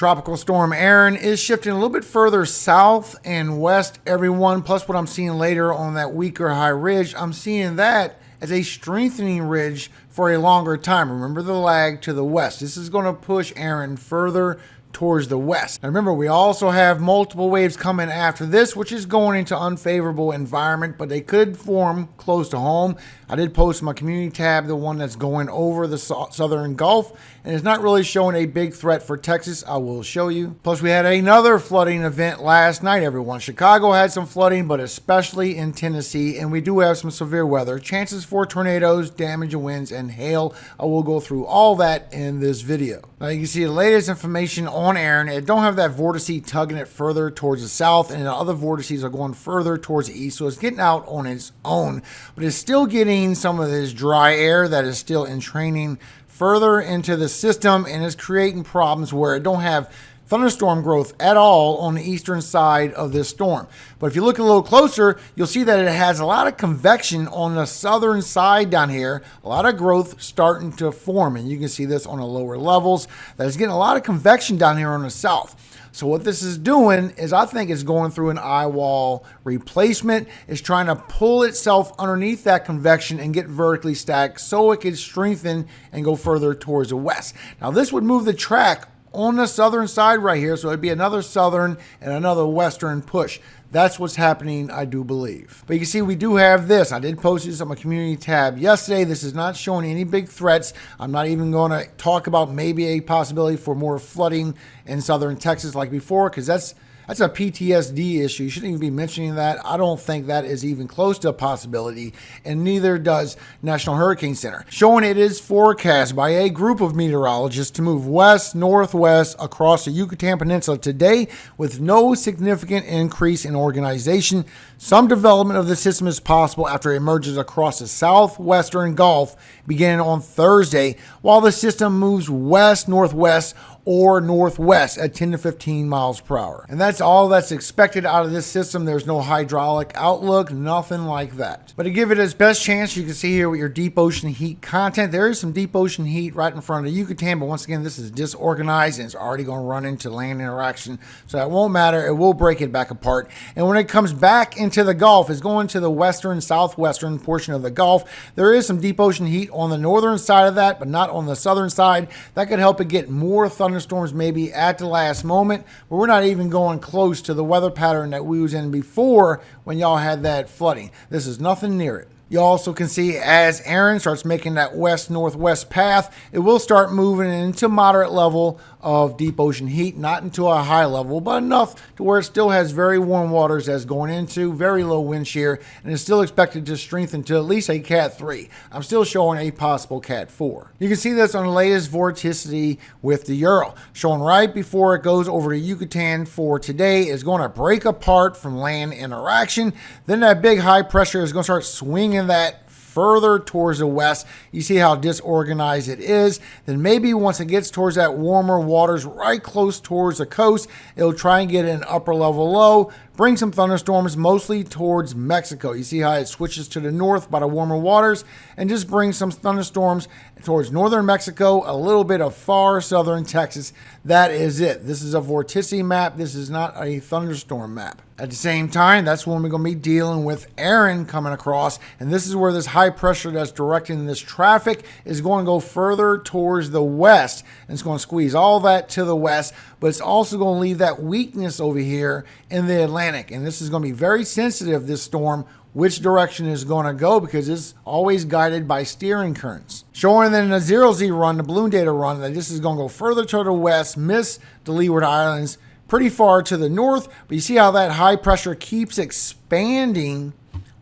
Tropical storm Erin is shifting a little bit further south and west, everyone. Plus what I'm seeing later on that weaker high ridge, I'm seeing that as a strengthening ridge for a longer time. Remember the lag to the west. This is going to push Erin further towards the west. Now remember, we also have multiple waves coming after this, which is going into unfavorable environment, but they could form close to home. I did post my community tab, the one that's going over the southern Gulf, and it's not really showing a big threat for Texas. I will show you. Plus, we had another flooding event last night, everyone. Chicago had some flooding, but especially in Tennessee, and we do have some severe weather. Chances for tornadoes, damage and winds, and hail. I will go through all that in this video. Now, you can see the latest information on Erin. It don't have that vortice tugging it further towards the south, and the other vortices are going further towards the east, so it's getting out on its own, but it's still getting some of this dry air that is still entraining further into the system, and is creating problems where it don't have thunderstorm growth at all on the eastern side of this storm. But if you look a little closer, you'll see that it has a lot of convection on the southern side down here, a lot of growth starting to form, and you can see this on the lower levels, that it's getting a lot of convection down here on the south. So what this is doing is, I think it's going through an eye wall replacement. It's trying to pull itself underneath that convection and get vertically stacked so it can strengthen and go further towards the west. Now this would move the track on the southern side right here, so it'd be another southern and another western push. That's what's happening, I do believe. But you can see we do have this. I did post this on my community tab yesterday. This is not showing any big threats. I'm not even going to talk about maybe a possibility for more flooding in southern Texas like before, because that's a PTSD issue. You shouldn't even be mentioning that. I don't think that is even close to a possibility, and neither does National Hurricane Center. Showing it is forecast by a group of meteorologists to move west, northwest across the Yucatan Peninsula today with no significant increase in organization. Some development of the system is possible after it emerges across the southwestern Gulf beginning on Thursday, while the system moves west, northwest, or northwest at 10 to 15 miles per hour. And that's all that's expected out of this system. There's no hydraulic outlook, nothing like that. But to give it its best chance, you can see here with your deep ocean heat content, there is some deep ocean heat right in front of the Yucatan, but once again, this is disorganized and it's already going to run into land interaction, so that won't matter. It will break it back apart. And when it comes back into the Gulf, it's going to the western, southwestern portion of the Gulf. There is some deep ocean heat on the northern side of that, but not on the southern side. That could help it get more thunderstorms maybe at the last moment, but we're not even going close to the weather pattern that we was in before when y'all had that flooding. This is nothing near it. You also can see as Erin starts making that west-northwest path, it will start moving into moderate level of deep ocean heat, not into a high level, but enough to where it still has very warm waters that's going into, very low wind shear, and is still expected to strengthen to at least a Cat 3. I'm still showing a possible Cat 4. You can see this on the latest vorticity with the Ural, showing right before it goes over to Yucatan for today is going to break apart from land interaction. Then that big high pressure is going to start swinging that further towards the west. You see how disorganized it is. Then maybe once it gets towards that warmer waters right close towards the coast, it'll try and get an upper level low, bring some thunderstorms mostly towards Mexico. You see how it switches to the north by the warmer waters and just brings some thunderstorms towards northern Mexico, a little bit of far southern Texas. That is it. This is a vorticity map. This is not a thunderstorm map. At the same time, that's when we're going to be dealing with Erin coming across, and this is where this high pressure that's directing this traffic is going to go further towards the west, and it's going to squeeze all that to the west, but it's also going to leave that weakness over here in the Atlantic, and this is going to be very sensitive, this storm, which direction is going to go, because it's always guided by steering currents. Showing that in the 0Z run, the balloon data run, that this is going to go further to the west, miss the Leeward Islands, pretty far to the north, but you see how that high pressure keeps expanding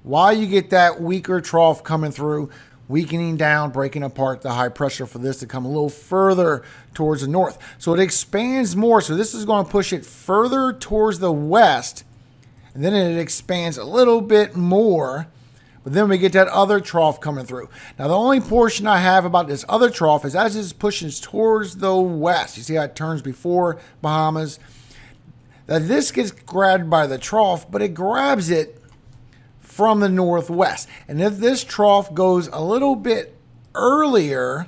while you get that weaker trough coming through, weakening down, breaking apart the high pressure for this to come a little further towards the north. So it expands more, so this is going to push it further towards the west, and then it expands a little bit more, but then we get that other trough coming through. Now, the only portion I have about this other trough is as it pushes towards the west. You see how it turns before Bahamas? That this gets grabbed by the trough, but it grabs it from the northwest. And if this trough goes a little bit earlier,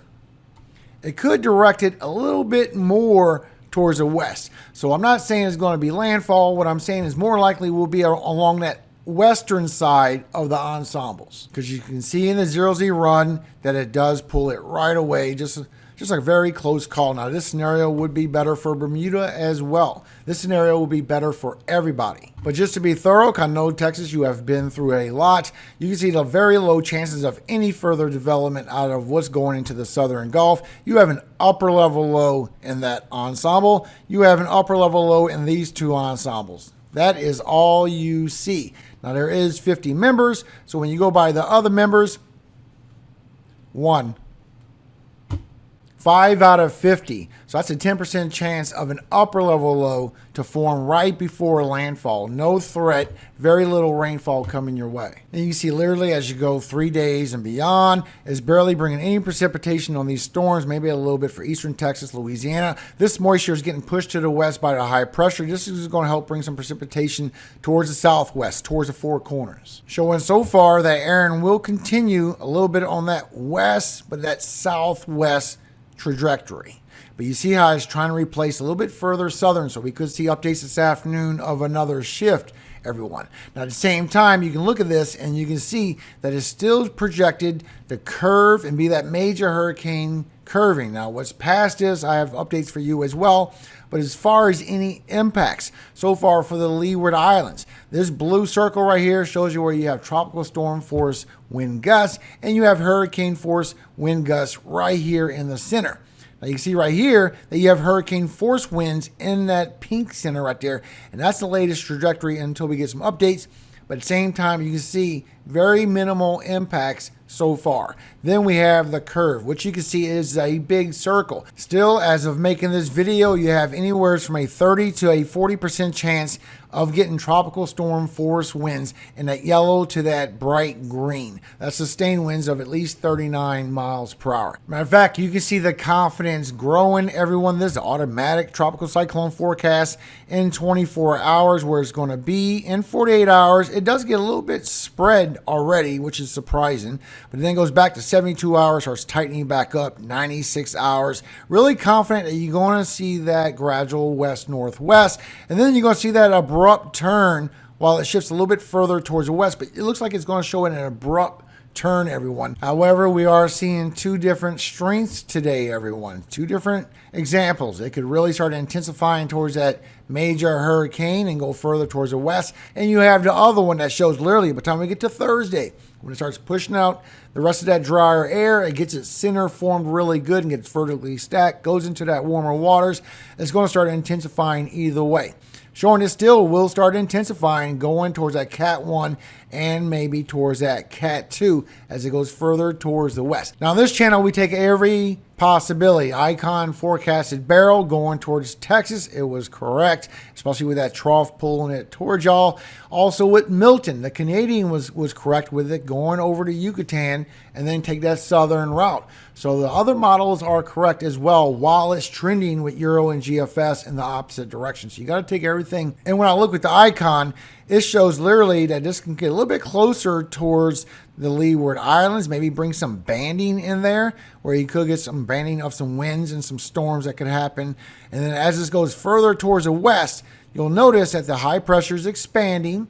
it could direct it a little bit more towards the west. So I'm not saying it's going to be landfall. What I'm saying is more likely will be along that western side of the ensembles, because you can see in the 0Z run that it does pull it right away, just a very close call. Now this scenario would be better for Bermuda as well. This scenario will be better for everybody. But just to be thorough, I know Texas, you have been through a lot. You can see the very low chances of any further development out of what's going into the southern Gulf. You have an upper level low in that ensemble. You have an upper level low in these two ensembles. That is all you see. Now there is 50 members, so when you go by the other members, 5 out of 50. So that's a 10% chance of an upper level low to form right before landfall. No threat, very little rainfall coming your way. And you can see literally as you go 3 days and beyond, is barely bringing any precipitation on these storms, maybe a little bit for eastern Texas, Louisiana. This moisture is getting pushed to the west by the high pressure. This is going to help bring some precipitation towards the southwest, towards the Four Corners. Showing so far that Erin will continue a little bit on that west, but that southwest trajectory. But you see how it's trying to replace a little bit further southern, so we could see updates this afternoon of another shift, everyone. Now at the same time, you can look at this and you can see that it's still projected to curve and be that major hurricane curving. Now what's past this, I have updates for you as well. But as far as any impacts so far for the Leeward Islands, this blue circle right here shows you where you have tropical storm force wind gusts and you have hurricane force wind gusts right here in the center. Now you can see right here that you have hurricane force winds in that pink center right there. And that's the latest trajectory until we get some updates. But at the same time, you can see very minimal impacts so far. Then we have the curve, which you can see is a big circle. Still, as of making this video, you have anywhere from a 30 to a 40% chance of getting tropical storm force winds in that yellow to that bright green. That's sustained winds of at least 39 miles per hour. Matter of fact, you can see the confidence growing, everyone. This is automatic tropical cyclone forecast in 24 hours, where it's going to be in 48 hours. It does get a little bit spread already, which is surprising, but then it goes back to 72 hours, starts tightening back up, 96 hours. Really confident that you're going to see that gradual west-northwest, and then you're going to see that abrupt turn while it shifts a little bit further towards the west, but it looks like it's going to show an abrupt turn, everyone. However, we are seeing two different strengths today, everyone. Two different examples. It could really start intensifying towards that major hurricane and go further towards the west. And you have the other one that shows literally by the time we get to Thursday, when it starts pushing out the rest of that drier air, it gets its center formed really good and gets vertically stacked, goes into that warmer waters. It's going to start intensifying either way. Showing it still will start intensifying, going towards that Cat 1 and maybe towards that Cat 2 as it goes further towards the west. Now on this channel, we take every possibility. Icon forecasted barrel going towards Texas. It was correct, especially with that trough pulling it towards y'all. Also with Milton, the Canadian was correct with it going over to Yucatan and then take that southern route. So the other models are correct as well, while it's trending with Euro and GFS in the opposite direction. So you got to take everything. And when I look at the icon, it shows literally that this can get a little bit closer towards the Leeward Islands, maybe bring some banding in there where you could get some banding of some winds and some storms that could happen. And then as this goes further towards the west, you'll notice that the high pressure is expanding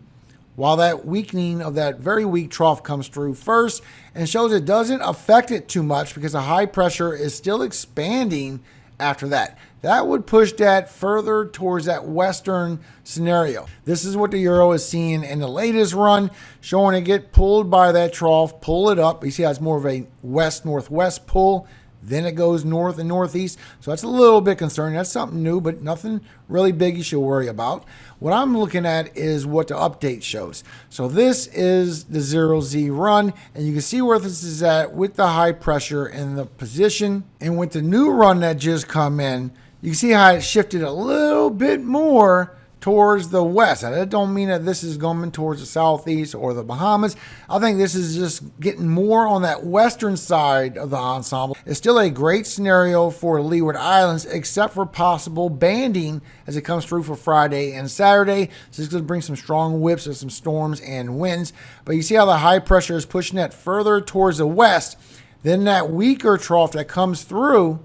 while that weakening of that very weak trough comes through first, and shows it doesn't affect it too much because the high pressure is still expanding after that. That would push that further towards that western scenario. This is what the Euro is seeing in the latest run, showing it get pulled by that trough, pull it up. You see how it's more of a west-northwest pull. Then it goes north and northeast. So that's a little bit concerning. That's something new, but nothing really big you should worry about. What I'm looking at is what the update shows. So this is the 0Z run, and you can see where this is at with the high pressure and the position. And with the new run that just come in, you can see how it shifted a little bit more towards the west. Now, that don't mean that this is going towards the southeast or the Bahamas. I think this is just getting more on that western side of the ensemble. It's still a great scenario for Leeward Islands, except for possible banding as it comes through for Friday and Saturday. So it's going to bring some strong whips and some storms and winds. But you see how the high pressure is pushing that further towards the west. Then that weaker trough that comes through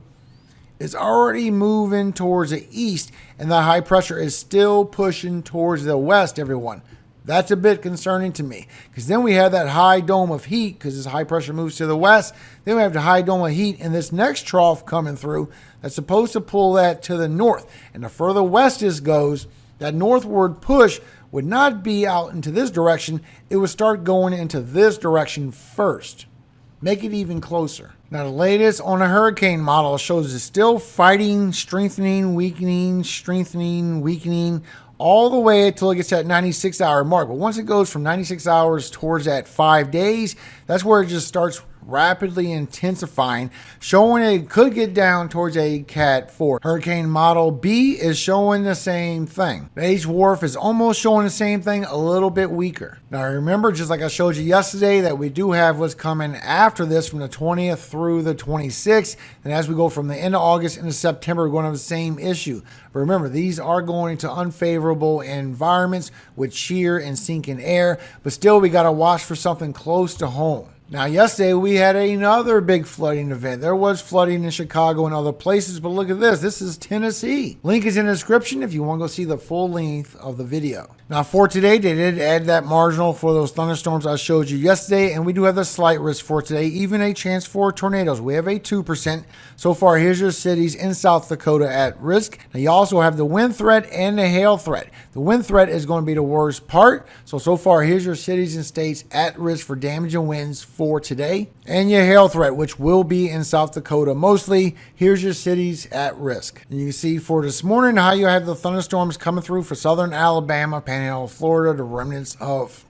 is already moving towards the east, and the high pressure is still pushing towards the west, everyone. That's a bit concerning to me, because then we have that high dome of heat because this high pressure moves to the west. Then we have the high dome of heat and this next trough coming through that's supposed to pull that to the north. And the further west this goes, that northward push would not be out into this direction. It would start going into this direction first. Make it even closer. Now, the latest on a hurricane model shows it's still fighting, strengthening, weakening, all the way until it gets to that 96-hour mark. But once it goes from 96 hours towards that 5 days, that's where it just starts rapidly intensifying, showing it could get down towards a Cat 4. Hurricane Model B is showing the same thing. The H-Wharf is almost showing the same thing, a little bit weaker. Now remember, just like I showed you yesterday, that we do have what's coming after this from the 20th through the 26th. And as we go from the end of August into September, we're going to have the same issue. But remember, these are going into unfavorable environments with shear and sinking air. But still, we got to watch for something close to home. Now, yesterday we had another big flooding event. There was flooding in Chicago and other places, but look at this. This is Tennessee. Link is in the description if you want to go see the full length of the video. Now, for today, they did add that marginal for those thunderstorms I showed you yesterday, and we do have the slight risk for today, even a chance for tornadoes. We have a 2%. So far, here's your cities in South Dakota at risk. Now, you also have the wind threat and the hail threat. The wind threat is going to be the worst part. So far, here's your cities and states at risk for damage and winds for today. And your hail threat, which will be in South Dakota mostly. Here's your cities at risk. And you can see for this morning how you have the thunderstorms coming through for southern Alabama, Panhandle of Florida, the remnants of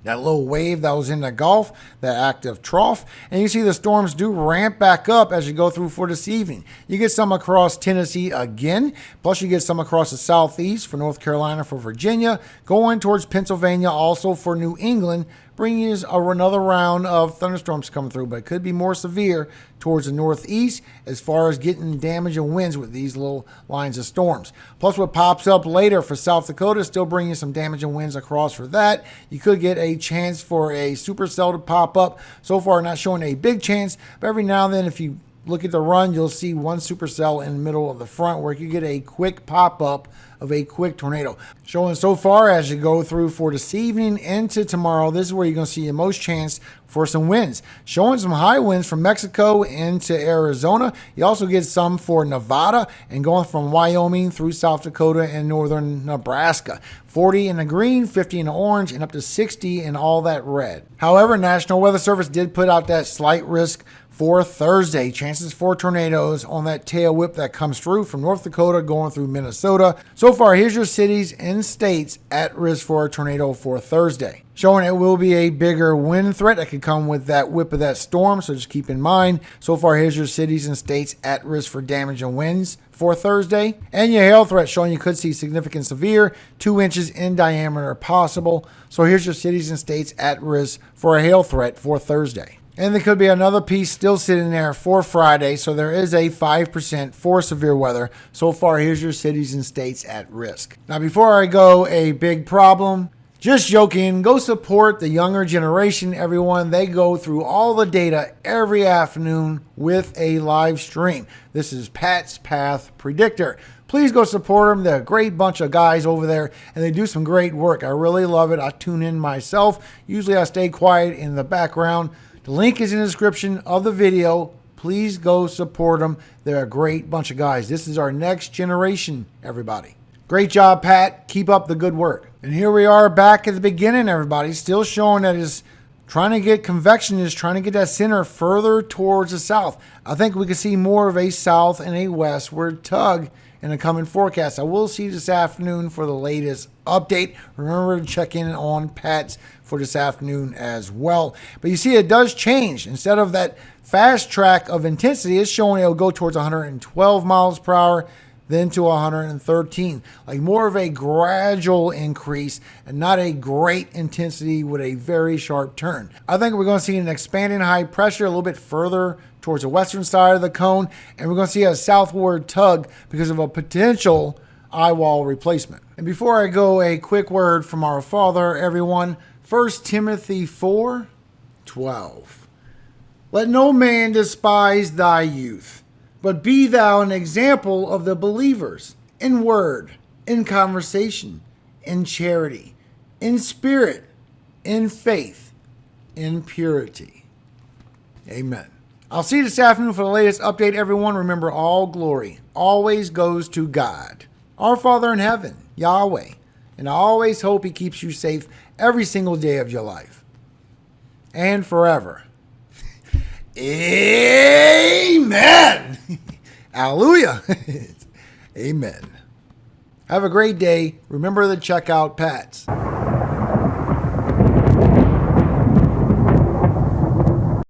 that low wave that was in the Gulf, that active trough. And you see the storms do ramp back up as you go through for this evening. You get some across Tennessee again, plus you get some across the southeast for North Carolina, for Virginia, going towards Pennsylvania, also for New England, bringing you another round of thunderstorms coming through, but it could be more severe towards the northeast as far as getting damage and winds with these little lines of storms. Plus what pops up later for South Dakota, still bringing some damage and winds across for that. You could get a chance for a supercell to pop up. So far, not showing a big chance, but every now and then, if you look at the run, you'll see one supercell in the middle of the front where you get a quick pop-up of a quick tornado. Showing so far as you go through for this evening into tomorrow, this is where you're going to see the most chance for some winds. Showing some high winds from Mexico into Arizona. You also get some for Nevada and going from Wyoming through South Dakota and northern Nebraska. 40 in the green, 50 in the orange, and up to 60 in all that red. However, National Weather Service did put out that slight risk for Thursday. Chances for tornadoes on that tail whip that comes through from North Dakota going through Minnesota. So far, here's your cities and states at risk for a tornado for Thursday. Showing it will be a bigger wind threat that could come with that whip of that storm, so just keep in mind. So far, here's your cities and states at risk for damage and winds for Thursday. And your hail threat showing you could see significant severe, 2 inches in diameter possible. So here's your cities and states at risk for a hail threat for Thursday. And there could be another piece still sitting there for Friday. So there is a 5% for severe weather. So far, here's your cities and states at risk. Now, before I go, a big problem. Just joking. Go support the younger generation, everyone. They go through all the data every afternoon with a live stream. This is Pat's Path Predictor. Please go support them. They're a great bunch of guys over there, and they do some great work. I really love it. I tune in myself. Usually I stay quiet in the background. The link is in the description of the video. Please go support them. They're a great bunch of guys. This is our next generation, everybody. Great job, Pat. Keep up the good work. And here we are back at the beginning, everybody. Still showing that is trying to get convection, is trying to get that center further towards the south. I think we could see more of a south and a westward tug in the coming forecast. I will see this afternoon for the latest update. Remember to check in on Pat's for this afternoon as well. But you see, it does change. Instead of that fast track of intensity, it's showing it'll go towards 112 miles per hour, then to 113. Like more of a gradual increase and not a great intensity with a very sharp turn. I think we're going to see an expanding high pressure a little bit further towards the western side of the cone, and we're going to see a southward tug because of a potential eye wall replacement. And before I go, a quick word from our Father, everyone. 1 Timothy 4:12. Let no man despise thy youth, But be thou an example of the believers in word, in conversation, in charity, in spirit, in faith, in purity. Amen. I'll see you this afternoon for the latest update, everyone. Remember, all glory always goes to God, our Father in heaven, Yahweh. And I always hope he keeps you safe every single day of your life. And forever. Amen. Hallelujah. Amen. Have a great day. Remember to check out Pats.